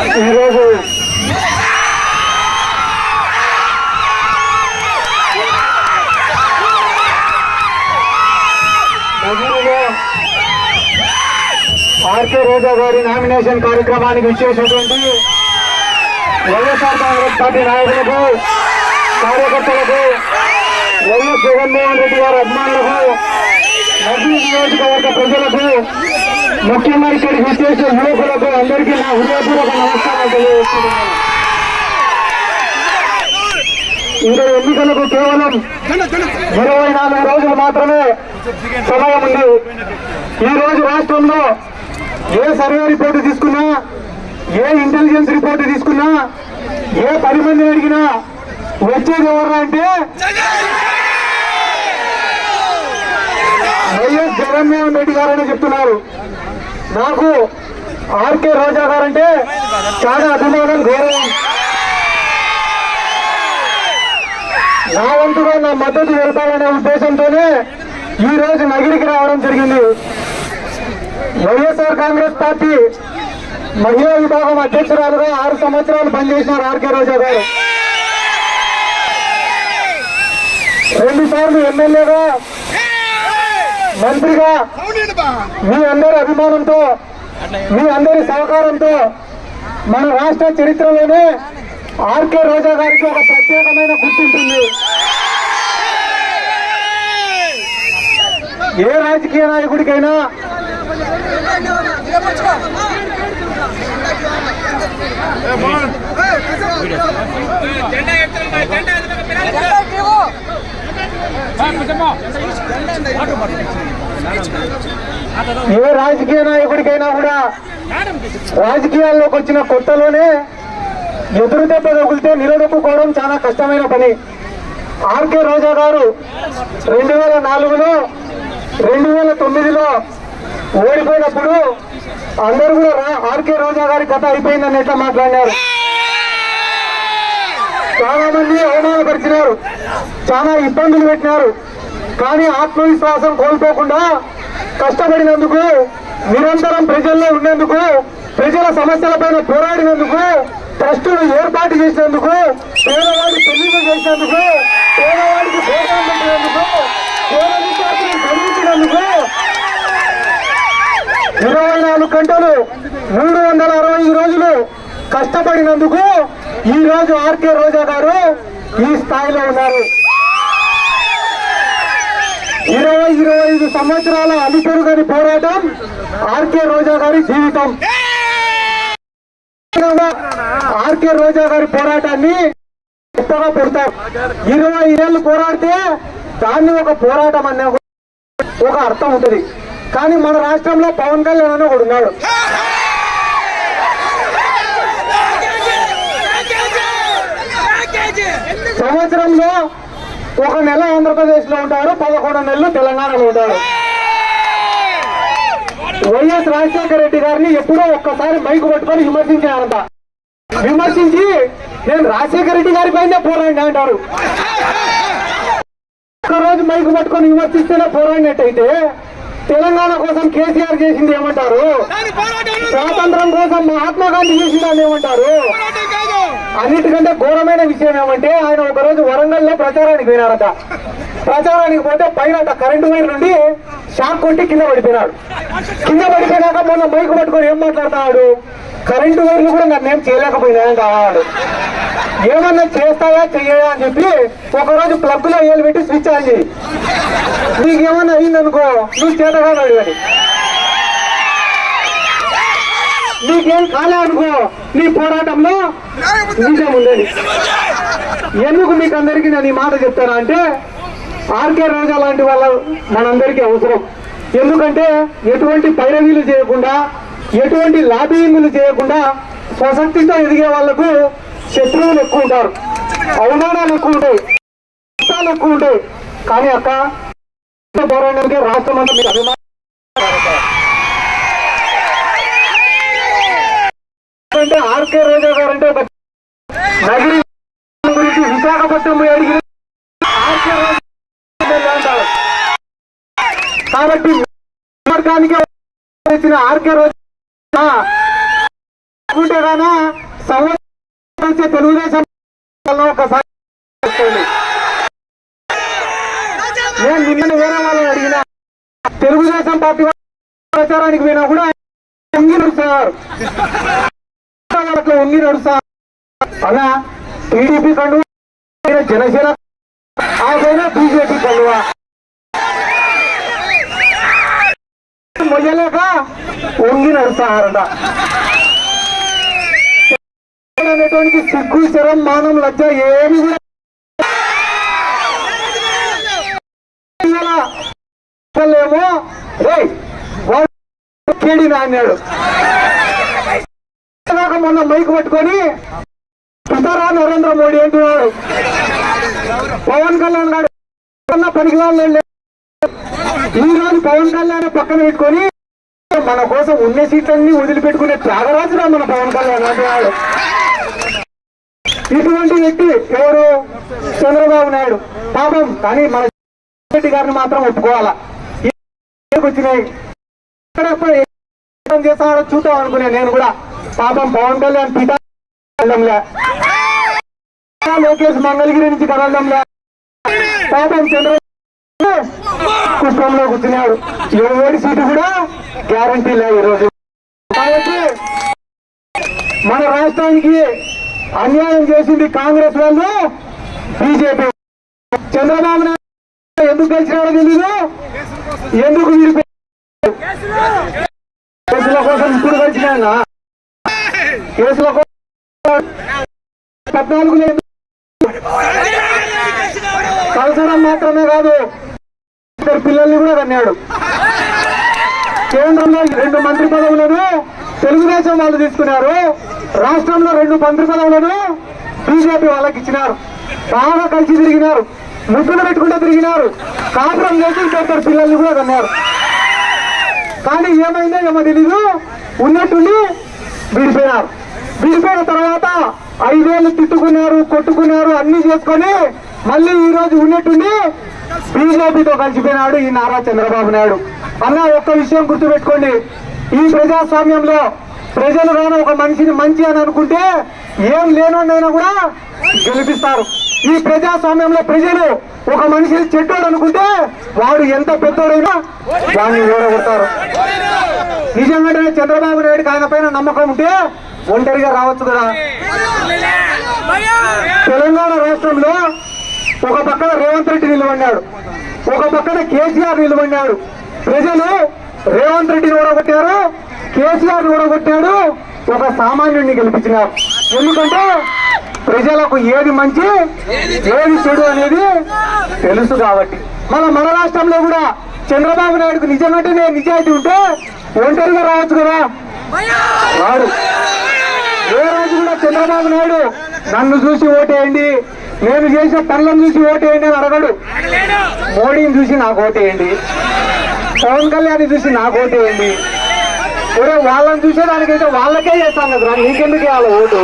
ఈరోజు ఆర్కే రోజా గారి నామినేషన్ కార్యక్రమానికి విచ్చేసినటువంటి వైఎస్ఆర్ కాంగ్రెస్ పార్టీ నాయకులకు, కార్యకర్తలకు, వైఎస్ జగన్మోహన్ రెడ్డి గారి అభిమానులకు, నగర నియోజకవర్గ ప్రజలకు, ముఖ్యంగా ఇక్కడికి విచ్చేసిన యువకులకు అందరికీ నా హృదయపూర్వక నమస్కారాలు తెలియజేస్తున్నాను. ఇంకా ఎన్నికలకు కేవలం 24 రోజులు మాత్రమే సమయం ఉంది. ఈ రోజు రాష్ట్రంలో ఏ సర్వే రిపోర్టు తీసుకున్నా, ఏ ఇంటెలిజెన్స్ రిపోర్టు తీసుకున్నా, ఏ 10 మందిని అడిగినా వచ్చేది ఎవరు అంటే వైఎస్ జగన్మోహన్ రెడ్డి గారని చెప్తున్నారు. నాకు ఆర్కే రోజా గారంటే చాలా అభిమానం, గౌరవం. నా వంతుగా నా మద్దతు వెళ్తామనే ఉద్దేశంతోనే ఈ రోజు నగిరికి రావడం జరిగింది. వైఎస్ఆర్ కాంగ్రెస్ పార్టీ మహిళా విభాగం అధ్యక్షురాలుగా 6 సంవత్సరాలు పనిచేసినారు ఆర్కే రోజా గారు. 2 సార్లు ఎమ్మెల్యేగా, మంత్రిగా మీ అందరి అభిమానంతో, మీ అందరి సహకారంతో మన రాష్ట్ర చరిత్రలోనే ఆర్కే రోజా గారికి ఒక ప్రత్యేకమైన గుర్తింపుంది. ఏ రాజకీయ నాయకుడికైనా కూడా రాజకీయాల్లోకి వచ్చిన కొత్తలోనే ఎదురు దెబ్బ తగిలితే నిలదొక్కుకోవడం చాలా కష్టమైన పని. ఆర్కే రోజా గారు 2004లో 2009లో ఓడిపోయినప్పుడు అందరూ కూడా ఆర్కే రోజా గారి కథ అయిపోయిందని ఎట్లా మాట్లాడినారు. చాలా మంది అవమానపరిచినారు, చాలా ఇబ్బందులు పెట్టినారు. కానీ ఆత్మవిశ్వాసం కోల్పోకుండా కష్టపడినందుకు, నిరంతరం ప్రజల్లో ఉండేందుకు, ప్రజల సమస్యలపైన పోరాడినందుకు, ట్రస్టులు ఏర్పాటు చేసినందుకు, పేదవాడి పెళ్లిళ్ళు చేసినందుకు, పేదవాడికి భోజనం పెట్టినందుకు, పేద విద్యార్థులను చదివించినందుకు 24 గంటలు 365 రోజులు కష్టపడినందుకు ఈ రోజు ఆర్కే రోజా గారు ఈ స్థాయిలో ఉన్నారు. 25 సంవత్సరాల అలుపెరుగని పోరాటం ఆర్కే రోజా గారి జీవితం. ఆర్కే రోజా గారి పోరాటాన్ని గొప్పగా పెడతారు. 20 ఏళ్ళు పోరాడితే దాన్ని ఒక పోరాటం అనే ఒక అర్థం ఉంటుంది. కానీ మన రాష్ట్రంలో పవన్ కళ్యాణ్ అని ఒకడు ఉన్నాడు. సంవత్సరంలో 1 నెల ఆంధ్రప్రదేశ్ లో ఉంటాడు, 11 నెలలు తెలంగాణలో ఉంటాడు. వైఎస్ రాజశేఖర రెడ్డి గారిని ఎప్పుడో ఒక్కసారి మైకు పట్టుకొని విమర్శించారంట. విమర్శించి నేను రాజశేఖర రెడ్డి గారి పైన పోరాడినా అంటారు. ఒక్కరోజు మైకు పట్టుకొని విమర్శిస్తేనే పోరాడినట్టయితే తెలంగాణ కోసం కేసీఆర్ చేసింది ఏమంటారు? స్వాతంత్రం కోసం మహాత్మా గాంధీ చేసిందని ఏమంటారు? అన్నిటికంటే ఘోరమైన విషయం ఏమంటే ఆయన ఒకరోజు వరంగల్ లో ప్రచారానికి పోయినారట. ప్రచారానికి పోతే పైన కరెంటు వైర్ నుండి షాక్ కొట్టి కింద పడిపోయినాడు. కింద పడిపోయినాక మొన్న మైకు పట్టుకొని ఏం మాట్లాడుతున్నాడు? కరెంటు వైర్లు కూడా నన్నేం చేయలేకపోయినాయని కావాడు. ఏమన్నా చేస్తాయా చెయ్యా అని చెప్పి ఒకరోజు ప్లగ్ లో ఏలు పెట్టి స్విచ్ ఆన్ చేయి, నీకేమన్నా అయిందనుకో నువ్వు చేతగాడు అని, నీకేం కాలే అనుకో నీ పోరాటంలో నిజం ఉండేది. ఎందుకు మీకు అందరికీ నేను ఈ మాట చెప్తానా అంటే ఆర్కే రోజా లాంటి వాళ్ళ మనందరికీ అవసరం. ఎందుకంటే ఎటువంటి పైరవీలు చేయకుండా, ఎటువంటి లాబింగ్లు చేయకుండా స్వశక్తితో ఎదిగే వాళ్లకు శత్రువులు ఎక్కువ ఉంటారు, అవమానాలు ఎక్కువ ఉంటాయి, కష్టాలు ఎక్కువ ఉంటాయి. కానీ అక్క పోరాటానికి రాష్ట్రం అంతా మీకు అభిమానం. అంటే ఆర్కే రోజా గారు అంటే నగరి గురించి విశాఖపట్నం అడిగిన ఆర్కే రోజా అంటారు. కాబట్టి వర్గానికి వచ్చిన ఆర్కే రోజా అనుకుంటే గానా సంవత్సరం వచ్చే తెలుగుదేశం ఒకసారి నేను నిన్న వేరే వాళ్ళని అడిగిన తెలుగుదేశం పార్టీ ప్రచారానికి పోయినా కూడా వంగి నడుస్తున్నారు, వంగి నడుస్తారు. అలా టీడీపీ కండు జనసేన ఆ పైన బీజేపీ కండువా మొయ్యలేక వంగి నడుస్తారట. అనేటువంటి సిగ్గు శరం మానం లజ్జ ఏమి కూడా ఏమో కేడి నాన్నాడు మొన్న మైకు పట్టుకొని పితారా నరేంద్ర మోడీ అంటున్నాడు. పవన్ కళ్యాణ్ గారు పనికి వాళ్ళు ఈ రోజు పవన్ కళ్యాణ్ పక్కన పెట్టుకొని మన కోసం ఉన్న సీట్లన్నీ వదిలిపెట్టుకునే త్యాగరాజురా మన పవన్ కళ్యాణ్ అంటున్నాడు. ఇటువంటి వ్యక్తి ఎవరు? చంద్రబాబు నాయుడు. పాపం కానీ మన రెడ్డి గారిని మాత్రం ఒప్పుకోవాలా. వచ్చినాయి చేస్తాడో చూద్దాం అనుకునే నేను కూడా. పాపం పవన్ కళ్యాణ్ పీఠా లోకేష్ మంగళగిరి నుంచి కదలడంలే. పాపం చంద్రబాబు పుష్పంలో కూర్చున్నాడు. ఎవరి సీటు కూడా గ్యారంటీ లేదు ఈరోజు. కాబట్టి మన రాష్ట్రానికి అన్యాయం చేసింది కాంగ్రెస్ వాళ్ళు, బీజేపీ. చంద్రబాబు నాయుడు ఎందుకు గెలిచినాడో తెలీదు, ఎందుకు కేసుల కోసం ఇప్పుడు గెలిచినా కేసుల కోసం 14 కలసడం మాత్రమే కాదు, ఇద్దరు పిల్లల్ని కూడా కన్నాడు. కేంద్రంలో 2 మంత్రి పదవులను తెలుగుదేశం వాళ్ళు తీసుకున్నారు, రాష్ట్రంలో 2 మంత్రి పదవులను బీజేపీ వాళ్ళకి ఇచ్చినారు. బాగా కలిసి తిరిగినారు, ముద్దులు పెట్టుకుంటూ తిరిగినారు, కాపురం చేసి ఇద్దరు పిల్లల్ని కూడా కన్నారు. కానీ ఏమైందో ఏమో తెలీదు, ఉన్నట్టుండి విడిపోయినారు. విడిపోయిన తర్వాత 5 ఏళ్ళు తిట్టుకున్నారు, కొట్టుకున్నారు, అన్ని చేసుకొని మళ్ళీ ఈ రోజు ఉన్నట్టుండి బీజేపీతో కలిసిపోయినాడు ఈ నారా చంద్రబాబు నాయుడు. అన్న ఒక్క విషయం గుర్తుపెట్టుకోండి, ఈ ప్రజాస్వామ్యంలో ప్రజలు కానీ ఒక మనిషిని మంచి అని అనుకుంటే ఏం లేనోడైనా కూడా గెలిపిస్తారు. ఈ ప్రజాస్వామ్యంలో ప్రజలు ఒక మనిషిని చెడ్డోడు అనుకుంటే వాడు ఎంత పెద్దోడైనా వాడిని ఓడగొడతారు. నిజంగానే చంద్రబాబు నాయుడుకి ఆయన పైన నమ్మకం ఉంటే ఒంటరిగా రావచ్చు కదా. తెలంగాణ రాష్ట్రంలో ఒక పక్కన రేవంత్ రెడ్డి నిలబడినాడు, ఒక పక్కన కేసీఆర్ నిలబడినాడు. ప్రజలు రేవంత్ రెడ్డిని ఓడగొట్టారు, కేసీఆర్ ఓడగొట్టాడు, ఒక సామాన్యుడిని గెలిపించినారు. ఎందుకంటే ప్రజలకు ఏది మంచి ఏది చెడు అనేది తెలుసు కాబట్టి. మన రాష్ట్రంలో కూడా చంద్రబాబు నాయుడుకు నిజంగానే నిజాయితీ ఉంటే ఒంటరిగా రావచ్చు కదా, రాడు. ఏ రోజు కూడా చంద్రబాబు నాయుడు నన్ను చూసి ఓటేయండి, నేను చేసిన పనులను చూసి ఓటేయండి అని అడగడు. మోడీని చూసి నాకు ఓటేయండి, పవన్ కళ్యాణ్ చూసి నాకు ఓటేయండి. వాళ్ళని చూసేదానికైతే వాళ్ళకే చేస్తాను కదా, నీకెందుకు వాళ్ళ ఓటు.